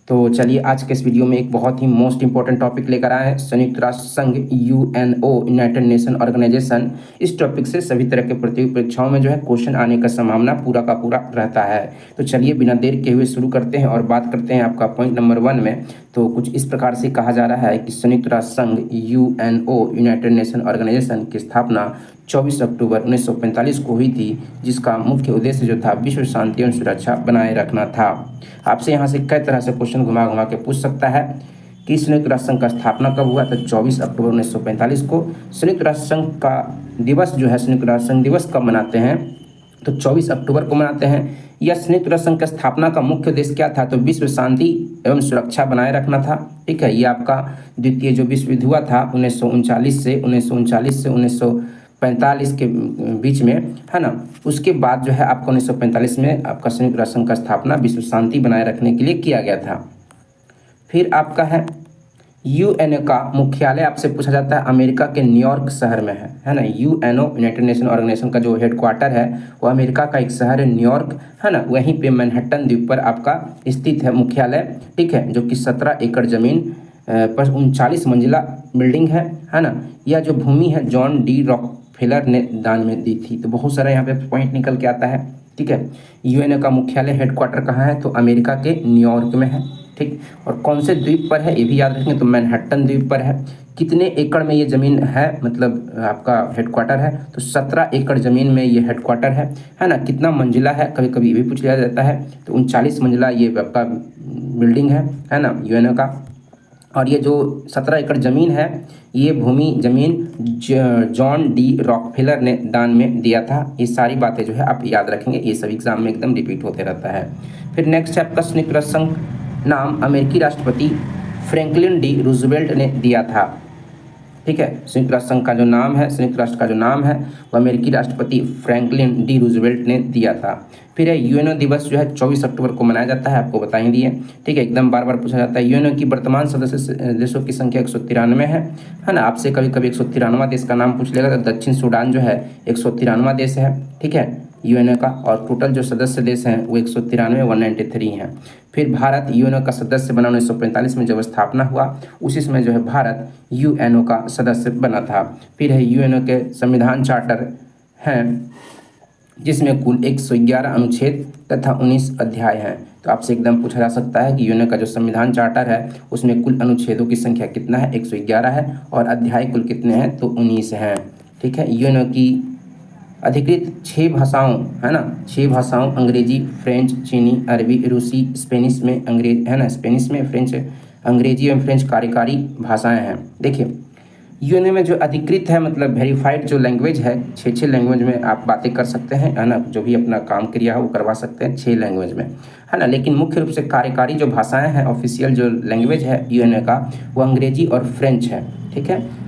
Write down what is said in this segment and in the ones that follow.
तो चलिए आज के इस वीडियो में एक बहुत ही मोस्ट इंपॉर्टेंट टॉपिक लेकर आए हैं, संयुक्त राष्ट्र संघ यूएनओ यूनाइटेड नेशन ऑर्गेनाइजेशन। इस टॉपिक से सभी तरह के प्रतियोगी परीक्षाओं में जो है क्वेश्चन आने का संभावना पूरा का पूरा रहता है। तो चलिए बिना देर के हुए शुरू करते हैं और बात करते हैं आपका पॉइंट नंबर 1 में। तो कुछ इस प्रकार से कहा जा रहा है कि संयुक्त राष्ट्र संघ यूएनओ यूनाइटेड नेशन ऑर्गेनाइजेशन की स्थापना 24 अक्टूबर 1945 को हुई थी, जिसका मुख्य उद्देश्य जो था विश्व शांति एवं सुरक्षा बनाए रखना था। आपसे यहाँ से कई तरह से क्वेश्चन घुमा घुमा के पूछ सकता है कि संयुक्त राष्ट्र संघ का स्थापना कब हुआ। तो 24 अक्टूबर 1945 को। संयुक्त राष्ट्र संघ का दिवस जो है, संयुक्त राष्ट्र संघ दिवस कब मनाते हैं? तो 24 अक्टूबर को मनाते हैं। यह संयुक्त राष्ट्र संघ की स्थापना का मुख्य उद्देश्य क्या था? तो विश्व शांति एवं सुरक्षा बनाए रखना था। ठीक है, ये आपका द्वितीय जो विश्व युद्ध हुआ था 1939 से 1945 के बीच में, है ना, उसके बाद जो है आपका 1945 में आपका संयुक्त राष्ट्र संघ का स्थापना विश्व शांति बनाए रखने के लिए किया गया था। फिर आपका है यूएनओ का मुख्यालय आपसे पूछा जाता है अमेरिका के न्यूयॉर्क शहर में है ना। यूएनओ यूनाइटेड नेशन ऑर्गेनाइजेशन का जो हेडक्वार्टर है वो अमेरिका का एक शहर है न्यूयॉर्क, है ना। वहीं पे मैनहट्टन द्वीप पर आपका स्थित है मुख्यालय। ठीक है, जो कि 17 एकड़ जमीन पर 39 मंजिला बिल्डिंग है ना। यह जो भूमि है जॉन डी रॉकफेलर ने दान में दी थी। तो बहुत सारा यहाँ पे पॉइंट निकल के आता है। ठीक है, यूएनओ का मुख्यालय हेडक्वार्टर कहाँ है? तो अमेरिका के न्यूयॉर्क में है। ठीक, और कौन से द्वीप पर है ये भी याद रखेंगे, तो मैनहट्टन द्वीप पर है। कितने एकड़ में ये ज़मीन है, मतलब आपका हेडक्वार्टर है? तो 17 एकड़ ज़मीन में ये हेडक्वार्टर है ना। कितना मंजिला है, कभी कभी ये भी पूछ लिया जाता है। तो 39 मंजिला ये आपका बिल्डिंग है ना यूएनओ का। और ये जो 17 एकड़ ज़मीन है, ये भूमि ज़मीन जॉन डी रॉकफेलर ने दान में दिया था। ये सारी बातें जो है आप याद रखेंगे, ये सब एग्जाम में एकदम रिपीट होते रहता है। फिर नेक्स्ट है आपका संयुक्त राष्ट्र संघ नाम अमेरिकी राष्ट्रपति फ्रैंकलिन डी रूजवेल्ट ने दिया था। ठीक है, संयुक्त राष्ट्र संघ का जो नाम है, संयुक्त राष्ट्र का जो नाम है वो अमेरिकी राष्ट्रपति फ्रैंकलिन डी रूजवेल्ट ने दिया था। फिर है यूएनओ दिवस जो है 24 अक्टूबर को मनाया जाता है, आपको बता ही दिए। ठीक है, एकदम बार बार पूछा जाता है। यूएनओ की वर्तमान सदस्य देशों की संख्या 193 है ना। आपसे कभी कभी 193वां देश का नाम पूछ लेगा, तो दक्षिण सूडान जो है 193वां देश है। ठीक है, यूएनओ का। और टोटल जो सदस्य देश हैं वो 193 193 हैं। फिर भारत यूएनओ का सदस्य बना 1945 में, जब स्थापना हुआ उसी समय जो है भारत यूएनओ का सदस्य बना था। फिर है यूएनओ के संविधान चार्टर हैं, जिसमें कुल 111 अनुच्छेद तथा 19 अध्याय हैं। तो आपसे एकदम पूछा जा सकता है कि यूएनओ का जो संविधान चार्टर है उसमें कुल अनुच्छेदों की संख्या कितना है? 111 है। और अध्याय कुल कितने हैं? तो 19 हैं। ठीक है, यूएनओ की अधिकृत 6 भाषाओं, है ना, 6 भाषाओं अंग्रेजी, फ्रेंच, चीनी, अरबी, रूसी, स्पेनिश में अंग्रेज, है ना, स्पेनिश में फ्रेंच, अंग्रेजी एवं फ्रेंच कार्यकारी भाषाएं हैं। देखिए यूएनओ में जो अधिकृत है, मतलब वेरीफाइड जो लैंग्वेज है, 6 लैंग्वेज में आप बातें कर सकते हैं, है ना। जो भी अपना काम क्रिया है वो करवा सकते हैं 6 लैंग्वेज में, है ना। लेकिन मुख्य रूप से कार्यकारी जो भाषाएं हैं, ऑफिशियल जो लैंग्वेज है यूएनओ का, वो अंग्रेजी और फ्रेंच है। ठीक है,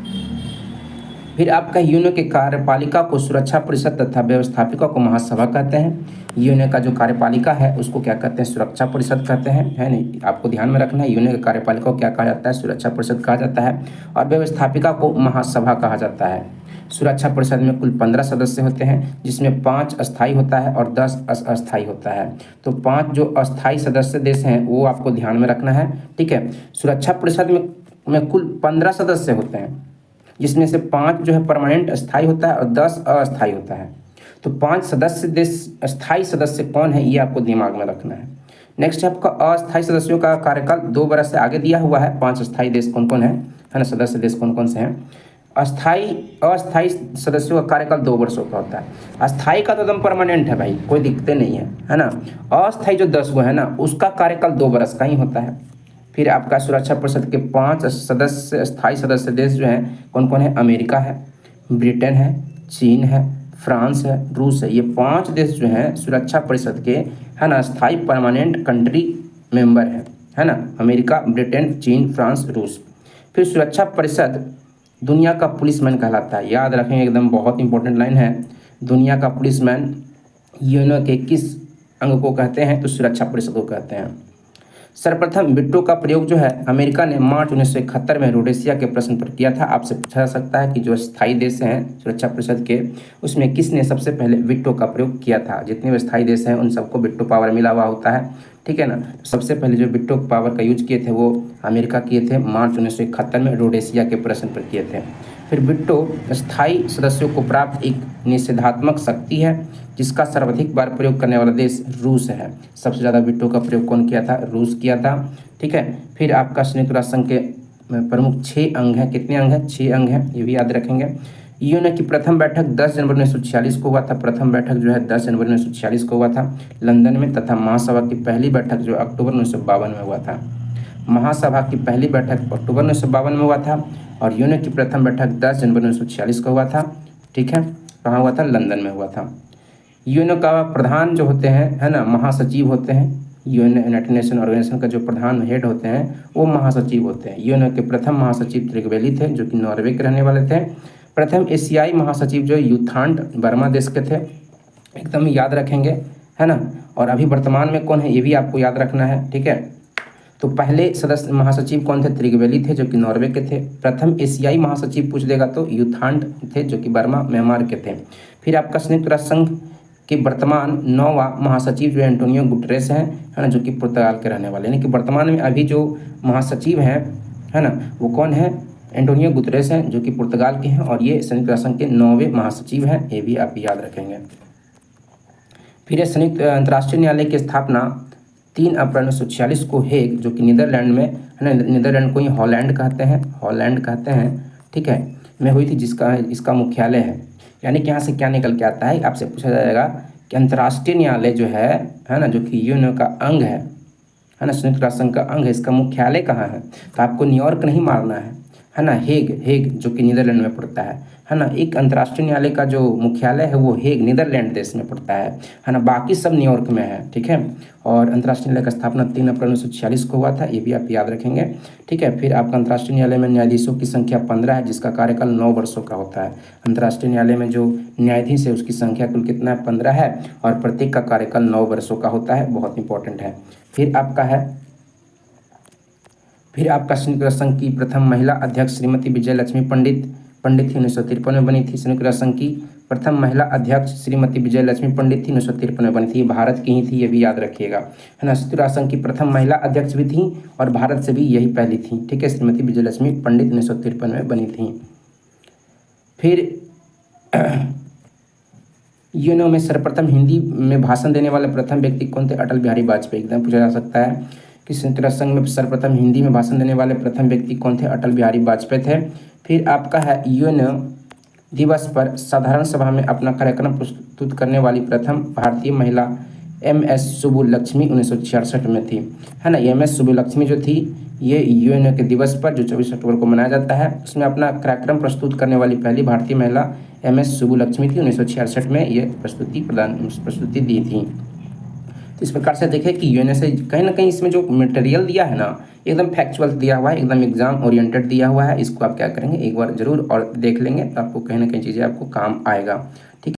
फिर आपका यूएनओ के कार्यपालिका को सुरक्षा परिषद तथा व्यवस्थापिका को महासभा कहते हैं। यूएनओ का जो कार्यपालिका है उसको क्या कहते हैं? सुरक्षा परिषद कहते हैं, है नहीं। आपको ध्यान में रखना है, यूएनओ के कार्यपालिका को क्या कहा जाता है? सुरक्षा परिषद कहा जाता है। और व्यवस्थापिका को महासभा कहा जाता है। सुरक्षा परिषद में कुल 15 सदस्य होते हैं, जिसमें 5 अस्थायी होता है और 10 अस्थायी होता है। तो 5 जो अस्थायी सदस्य देश हैं वो आपको ध्यान में रखना है। ठीक है, सुरक्षा परिषद में कुल 15 सदस्य होते हैं, जिसमें से 5 जो है परमानेंट अस्थायी होता है और 10 अस्थायी होता है। तो 5 सदस्य देश अस्थायी सदस्य कौन है ये आपको दिमाग में रखना है। नेक्स्ट है आपका अस्थायी सदस्यों का कार्यकाल 2 वर्ष से आगे दिया हुआ है। 5 अस्थायी देश कौन कौन है ना, सदस्य देश कौन कौन से हैं? अस्थायी सदस्यों का कार्यकाल 2 वर्षों का होता है। अस्थायी का तो एकदम परमानेंट है भाई, कोई दिक्कत नहीं है ना। अस्थायी जो 10 गो है ना, उसका कार्यकाल 2 वर्ष का ही होता है। फिर आपका सुरक्षा परिषद के 5 सदस्य स्थायी सदस्य देश जो हैं कौन कौन है? अमेरिका है, ब्रिटेन है, चीन है, फ्रांस है, रूस है। ये 5 देश जो हैं सुरक्षा परिषद के, है ना, स्थायी परमानेंट कंट्री मेंबर है ना। अमेरिका, ब्रिटेन, चीन, फ्रांस, रूस। फिर सुरक्षा परिषद दुनिया का पुलिसमैन कहलाता है। याद रखेंगे, एकदम बहुत इंपॉर्टेंट लाइन है। दुनिया का पुलिसमैन यूएनओ के किस अंग को कहते हैं? तो सुरक्षा परिषद को कहते हैं। सर्वप्रथम वीटो का प्रयोग जो है अमेरिका ने मार्च 1971 में रोडेशिया के प्रश्न पर किया था। आपसे पूछा जा सकता है कि जो स्थायी देश हैं सुरक्षा परिषद के, उसमें किसने सबसे पहले वीटो का प्रयोग किया था? जितने भी स्थायी देश हैं उन सबको वीटो पावर मिला हुआ होता है। ठीक है ना। सबसे पहले जो वीटो पावर का यूज किए थे वो अमेरिका किए थे, मार्च 1971 में रोडेशिया के प्रश्न पर किए थे। फिर वीटो स्थायी सदस्यों को प्राप्त एक निषेधात्मक शक्ति है जिसका सर्वाधिक बार प्रयोग करने वाला देश रूस है। सबसे ज़्यादा वीटो का प्रयोग कौन किया था? रूस किया था। ठीक है। फिर आपका संयुक्त राष्ट्र संघ के प्रमुख 6 अंग हैं। कितने अंग हैं? 6 अंग हैं, ये भी याद रखेंगे। यूएन की प्रथम बैठक 10 जनवरी 1946 को हुआ था। प्रथम बैठक जो है 10 जनवरी 1946 को हुआ था लंदन में, तथा महासभा की पहली बैठक जो अक्टूबर 1952 में हुआ था। महासभा की पहली बैठक अक्टूबर 1952 में हुआ था और यूएन की प्रथम बैठक 10 जनवरी 1946 को हुआ था। ठीक है। कहाँ हुआ था? लंदन में हुआ था। यूएन का प्रधान जो होते हैं, है ना, महासचिव होते हैं। यूएन यूनाइटेड नेशन ऑर्गेनाइजेशन का जो प्रधान हेड होते हैं वो महासचिव होते हैं। यूएन के प्रथम महासचिव त्रिगवेली थे जो कि नॉर्वे के रहने वाले थे। प्रथम एशियाई महासचिव जो यूथांड बर्मा देश के थे, एकदम याद रखेंगे, है ना। और अभी वर्तमान में कौन है ये भी आपको याद रखना है। ठीक है। तो पहले सदस्य महासचिव कौन थे? त्रिगवेली थे जो कि नॉर्वे के थे। प्रथम एशियाई महासचिव पूछ देगा तो यूथांड थे जो कि बर्मा म्यांमार के थे। फिर आपका संयुक्त राष्ट्र संघ के वर्तमान 9वां महासचिव जो एंटोनियो गुटेरेस हैं, है ना, जो कि पुर्तगाल के रहने वाले, यानी कि वर्तमान में अभी जो महासचिव हैं, है ना, वो कौन है? एंटोनियो गुतेरेस हैं जो कि पुर्तगाल के हैं और ये संयुक्त राष्ट्र संघ के 9वें महासचिव हैं, ये भी आप याद रखेंगे। फिर संयुक्त अंतर्राष्ट्रीय न्यायालय की स्थापना 3 अप्रैल 1946 को हेग जो कि नीदरलैंड में, है ना, नीदरलैंड को ही हॉलैंड कहते हैं, हॉलैंड कहते हैं, ठीक है, में हुई थी, जिसका इसका मुख्यालय है। यानी कि यहाँ से क्या निकल के आता है, आपसे पूछा जाएगा कि अंतर्राष्ट्रीय न्यायालय जो है ना, जो कि यूएन का अंग है ना, संयुक्त राष्ट्र संघ का अंग है, इसका मुख्यालय कहाँ है? तो आपको न्यूयॉर्क नहीं मारना है ना, हेग जो कि नीदरलैंड में पड़ता है ना। एक अंतर्राष्ट्रीय न्यायालय का जो मुख्यालय है वो हेग नीदरलैंड देश में पड़ता है ना, बाकी सब न्यूयॉर्क में है। ठीक है। और अंतर्राष्ट्रीय न्यायालय का स्थापना 3 अप्रैल 1946 को हुआ था, ये भी आप याद रखेंगे। ठीक है। फिर आपका अंतर्राष्ट्रीय न्यायालय में न्यायाधीशों की संख्या 15 है, जिसका कार्यकाल 9 वर्षों का होता है। अंतर्राष्ट्रीय न्यायालय में जो न्यायाधीश है उसकी संख्या कुल कितना है? 15 है और प्रत्येक का कार्यकाल 9 वर्षों का होता है, बहुत इंपॉर्टेंट है। फिर आपका संयुक्त राष्ट्र संघ की प्रथम महिला अध्यक्ष श्रीमती विजय लक्ष्मी पंडित थी, 1953 में बनी थी। संयुक्त राष्ट्र संघ की प्रथम महिला अध्यक्ष श्रीमती विजय लक्ष्मी पंडित थी, 1953 में बनी थी। भारत की ही थी, ये भी याद रखिएगा, है ना। संयुक्त राष्ट्र संघ की प्रथम महिला अध्यक्ष भी थी और भारत से भी यही पहली थी। ठीक है। श्रीमती विजय लक्ष्मी पंडित 1953 में बनी थी। फिर यूएनओ में सर्वप्रथम हिंदी में भाषण देने वाले प्रथम व्यक्ति कौन थे? अटल बिहारी वाजपेयी। एकदम पूछा जा सकता है कि संयुक्त राष्ट्र संघ में सर्वप्रथम हिंदी में भाषण देने वाले प्रथम व्यक्ति कौन थे? अटल बिहारी वाजपेयी थे। फिर आपका है यूएन दिवस पर साधारण सभा में अपना कार्यक्रम प्रस्तुत करने वाली प्रथम भारतीय महिला MS सुब्बुलक्ष्मी 1966 में थी, है ना। MS सुब्बुलक्ष्मी जो थी ये यूएन के दिवस पर जो 24 अक्टूबर को मनाया जाता है उसमें अपना कार्यक्रम प्रस्तुत करने वाली पहली भारतीय महिला MS सुब्बुलक्ष्मी थी। 1966 में ये प्रस्तुति दी थी। तो इस प्रकार से देखें कि यूएन से कहीं ना कहीं इसमें जो मटेरियल दिया है ना एकदम फैक्चुअल दिया हुआ है, एकदम एग्जाम ओरिएंटेड दिया हुआ है। इसको आप क्या करेंगे, एक बार जरूर और देख लेंगे तो आपको कहीं ना कहीं चीज़ें आपको काम आएगा। ठीक है।